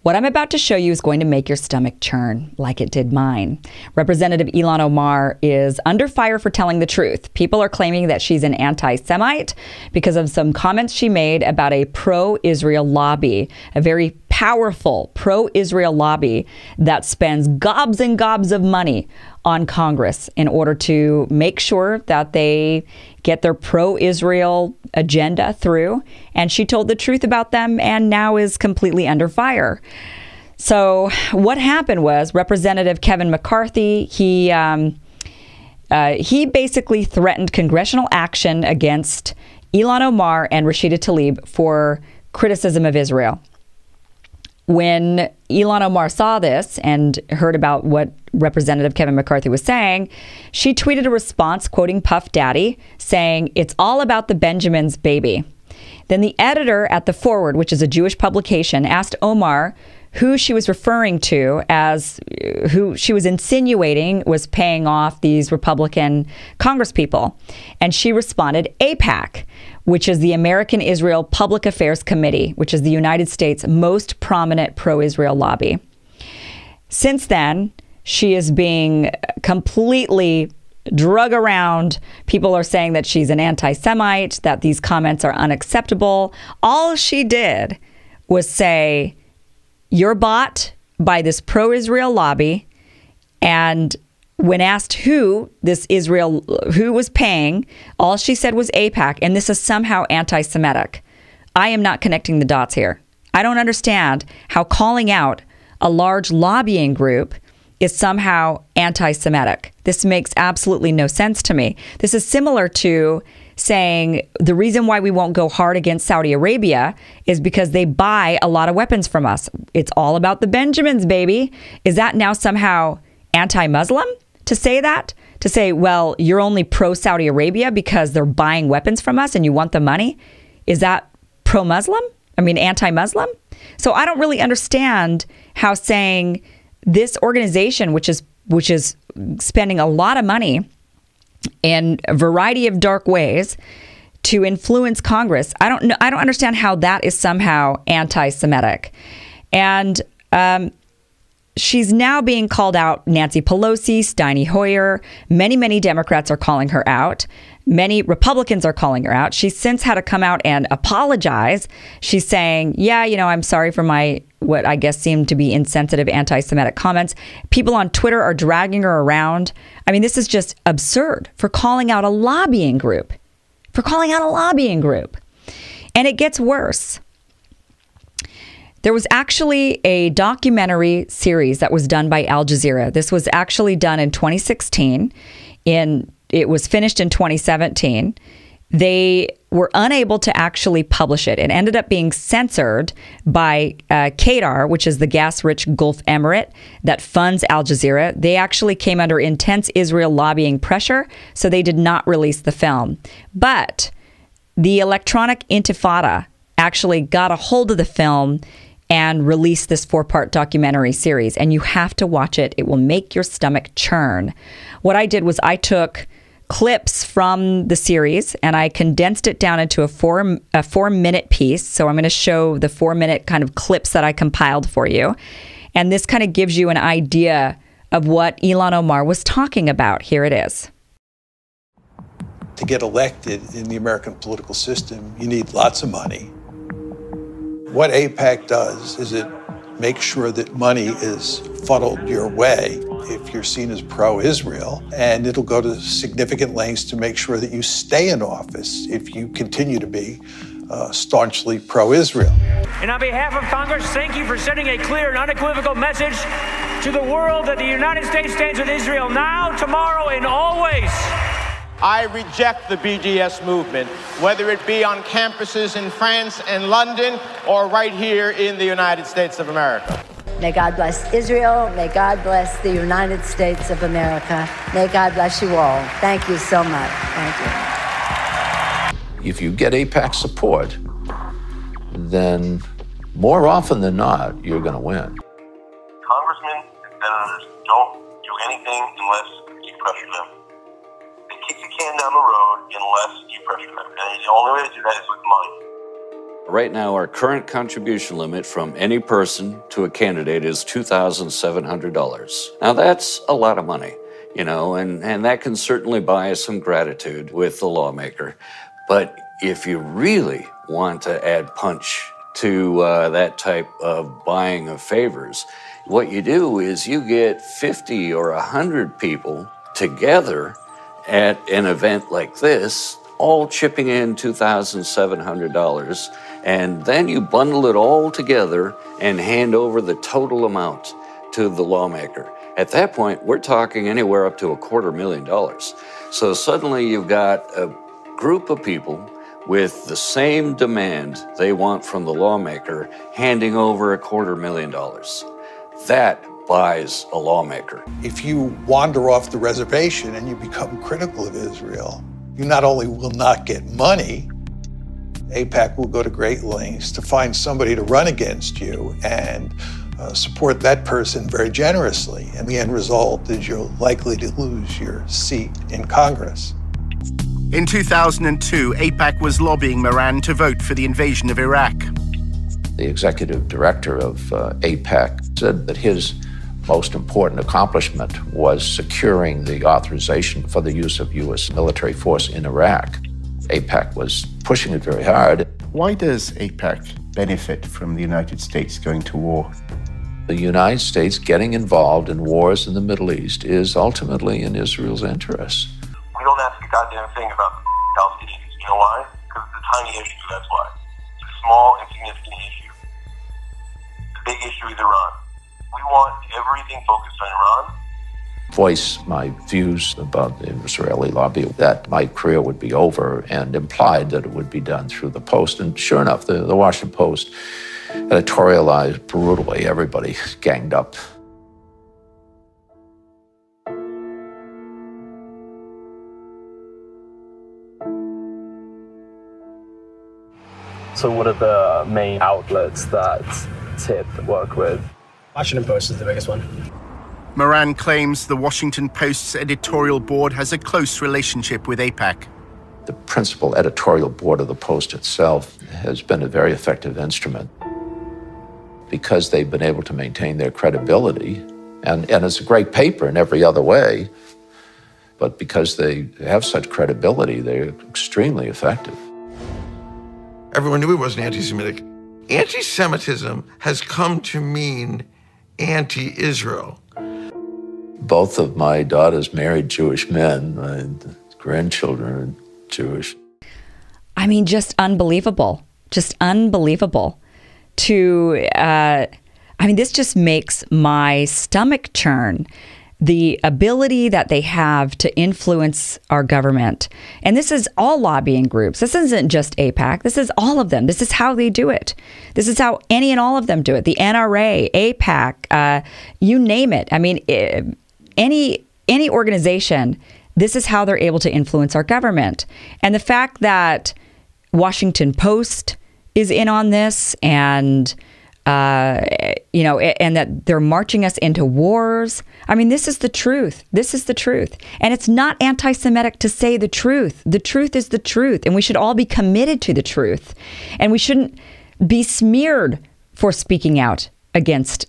What I'm about to show you is going to make your stomach churn, like it did mine. Representative Ilhan Omar is under fire for telling the truth. People are claiming that she's an anti-Semite because of some comments she made about a pro-Israel lobby, a very powerful pro-Israel lobby that spends gobs and gobs of money on Congress in order to make sure that they get their pro-Israel agenda through. And she told the truth about them and now is completely under fire. So what happened was Representative Kevin McCarthy, he basically threatened congressional action against Ilhan Omar and Rashida Tlaib for criticism of Israel. When Ilhan Omar saw this and heard about what Representative Kevin McCarthy was saying, she tweeted a response quoting Puff Daddy, saying, "It's all about the Benjamins, baby." Then the editor at The Forward, which is a Jewish publication, asked Omar who she was referring to as who she was insinuating was paying off these Republican congresspeople. And she responded, AIPAC, which is the American Israel Public Affairs Committee, which is the United States' most prominent pro-Israel lobby. Since then, she is being completely drug around. People are saying that she's an anti-Semite, that these comments are unacceptable. All she did was say, "You're bought by this pro-Israel lobby," and when asked who was paying, all she said was AIPAC, and this is somehow anti-Semitic. I am not connecting the dots here. I don't understand how calling out a large lobbying group is somehow anti-Semitic. This makes absolutely no sense to me. This is similar to saying the reason why we won't go hard against Saudi Arabia is because they buy a lot of weapons from us. It's all about the Benjamins, baby. Is that now somehow anti-Muslim to say that? To say, well, you're only pro-Saudi Arabia because they're buying weapons from us and you want the money? Is that pro-Muslim? I mean, anti-Muslim? So I don't really understand how saying this organization, which is spending a lot of money in a variety of dark ways to influence Congress, I don't understand how that is somehow anti-Semitic. And she's now being called out. Nancy Pelosi, Steny Hoyer, many Democrats are calling her out. Many Republicans are calling her out. She's since had to come out and apologize. She's saying, yeah, I'm sorry for my, what I guess seemed to be insensitive anti-Semitic comments. People on Twitter are dragging her around. I mean, this is just absurd for calling out a lobbying group. And it gets worse. There was actually a documentary series that was done by Al Jazeera. This was actually done in 2016. It was finished in 2017. They were unable to actually publish it. It ended up being censored by Qatar, which is the gas-rich Gulf Emirate that funds Al Jazeera. They actually came under intense Israel lobbying pressure, so they did not release the film. But the Electronic Intifada actually got a hold of the film and released this 4-part documentary series. And you have to watch it. It will make your stomach churn. What I did was I took clips from the series and I condensed it down into a 4-minute piece. So I'm going to show the 4-minute kind of clips that I compiled for you. And this kind of gives you an idea of what Ilhan Omar was talking about. Here it is. To get elected in the American political system, you need lots of money. What AIPAC does is it makes sure that money is funneled your way if you're seen as pro-Israel, and it'll go to significant lengths to make sure that you stay in office if you continue to be staunchly pro-Israel. And on behalf of Congress, thank you for sending a clear and unequivocal message to the world that the United States stands with Israel now, tomorrow, and always. I reject the BDS movement, whether it be on campuses in France and London or right here in the United States of America. May God bless Israel. May God bless the United States of America. May God bless you all. Thank you so much. Thank you. If you get AIPAC support, then more often than not, you're going to win. Congressmen and senators don't do anything unless you pressure them. Kick the can down the road unless you pressure them. And the only way to do that is with money. Right now, our current contribution limit from any person to a candidate is $2,700. Now, that's a lot of money, you know, and that can certainly buy some gratitude with the lawmaker. But if you really want to add punch to that type of buying of favors, what you do is you get 50 or 100 people together at an event like this, all chipping in $2,700, and then you bundle it all together and hand over the total amount to the lawmaker. At that point, we're talking anywhere up to $250,000. So suddenly you've got a group of people with the same demand they want from the lawmaker handing over $250,000. That buys a lawmaker. If you wander off the reservation and you become critical of Israel, you not only will not get money, AIPAC will go to great lengths to find somebody to run against you and support that person very generously. And the end result is you're likely to lose your seat in Congress. In 2002, AIPAC was lobbying Moran to vote for the invasion of Iraq. The executive director of AIPAC said that his most important accomplishment was securing the authorization for the use of U.S. military force in Iraq. AIPAC was pushing it very hard. Why does AIPAC benefit from the United States going to war? The United States getting involved in wars in the Middle East is ultimately in Israel's interests. We don't ask a goddamn thing about the Palestinians. You know why? Because it's a tiny issue, that's why. It's a small, insignificant issue. The big issue is Iran. We want everything focused on Iran. Voice my views about the Israeli lobby, that my career would be over, and implied that it would be done through the Post. And sure enough, the Washington Post editorialized brutally. Everybody ganged up. So what are the main outlets that TIP work with? Washington Post is the biggest one. Moran claims the Washington Post's editorial board has a close relationship with AIPAC. The principal editorial board of the Post itself has been a very effective instrument because they've been able to maintain their credibility. And it's a great paper in every other way, but because they have such credibility, they're extremely effective. Everyone knew he wasn't anti-Semitic. Anti-Semitism has come to mean anti-Israel. Both of my daughters married Jewish men. My grandchildren are Jewish. I mean, just unbelievable. Just unbelievable. This just makes my stomach churn. The ability that they have to influence our government. And this is all lobbying groups. This isn't just AIPAC. This is all of them. This is how they do it. This is how any and all of them do it. The NRA, AIPAC, you name it. I mean, any organization, this is how they're able to influence our government. And the fact that Washington Post is in on this and and that they're marching us into wars. I mean, this is the truth. This is the truth. And it's not anti-Semitic to say the truth. The truth is the truth. And we should all be committed to the truth. And we shouldn't be smeared for speaking out against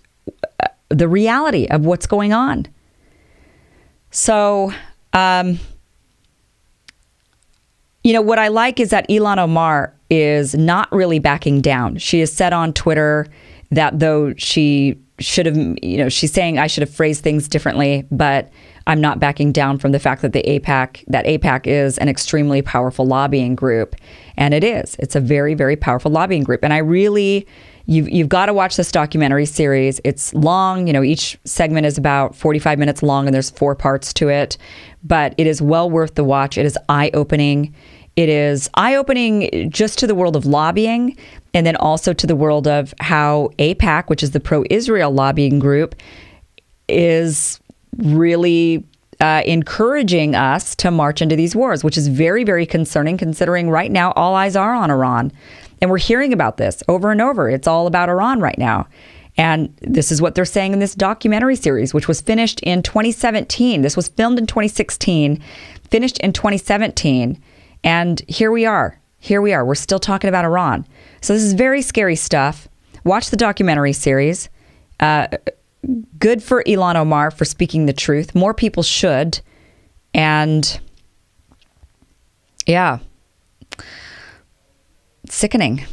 the reality of what's going on. So, what I like is that Ilhan Omar is not really backing down. She has said on Twitter that though she should have, she's saying I should have phrased things differently, but I'm not backing down from the fact that AIPAC is an extremely powerful lobbying group. And it is. It's a very, very powerful lobbying group. And I really, you've got to watch this documentary series. It's long, each segment is about 45 minutes long and there's 4 parts to it, but it is well worth the watch. It is eye-opening. It is eye-opening just to the world of lobbying and then also to the world of how AIPAC, which is the pro-Israel lobbying group, is really encouraging us to march into these wars, which is very, very concerning considering right now all eyes are on Iran. And we're hearing about this over and over. It's all about Iran right now. And this is what they're saying in this documentary series, which was finished in 2017. This was filmed in 2016, finished in 2017. And here we are. here we are. We're still talking about Iran. So this is very scary stuff. Watch the documentary series. Good for Ilhan Omar for speaking the truth. More people should. And yeah, sickening.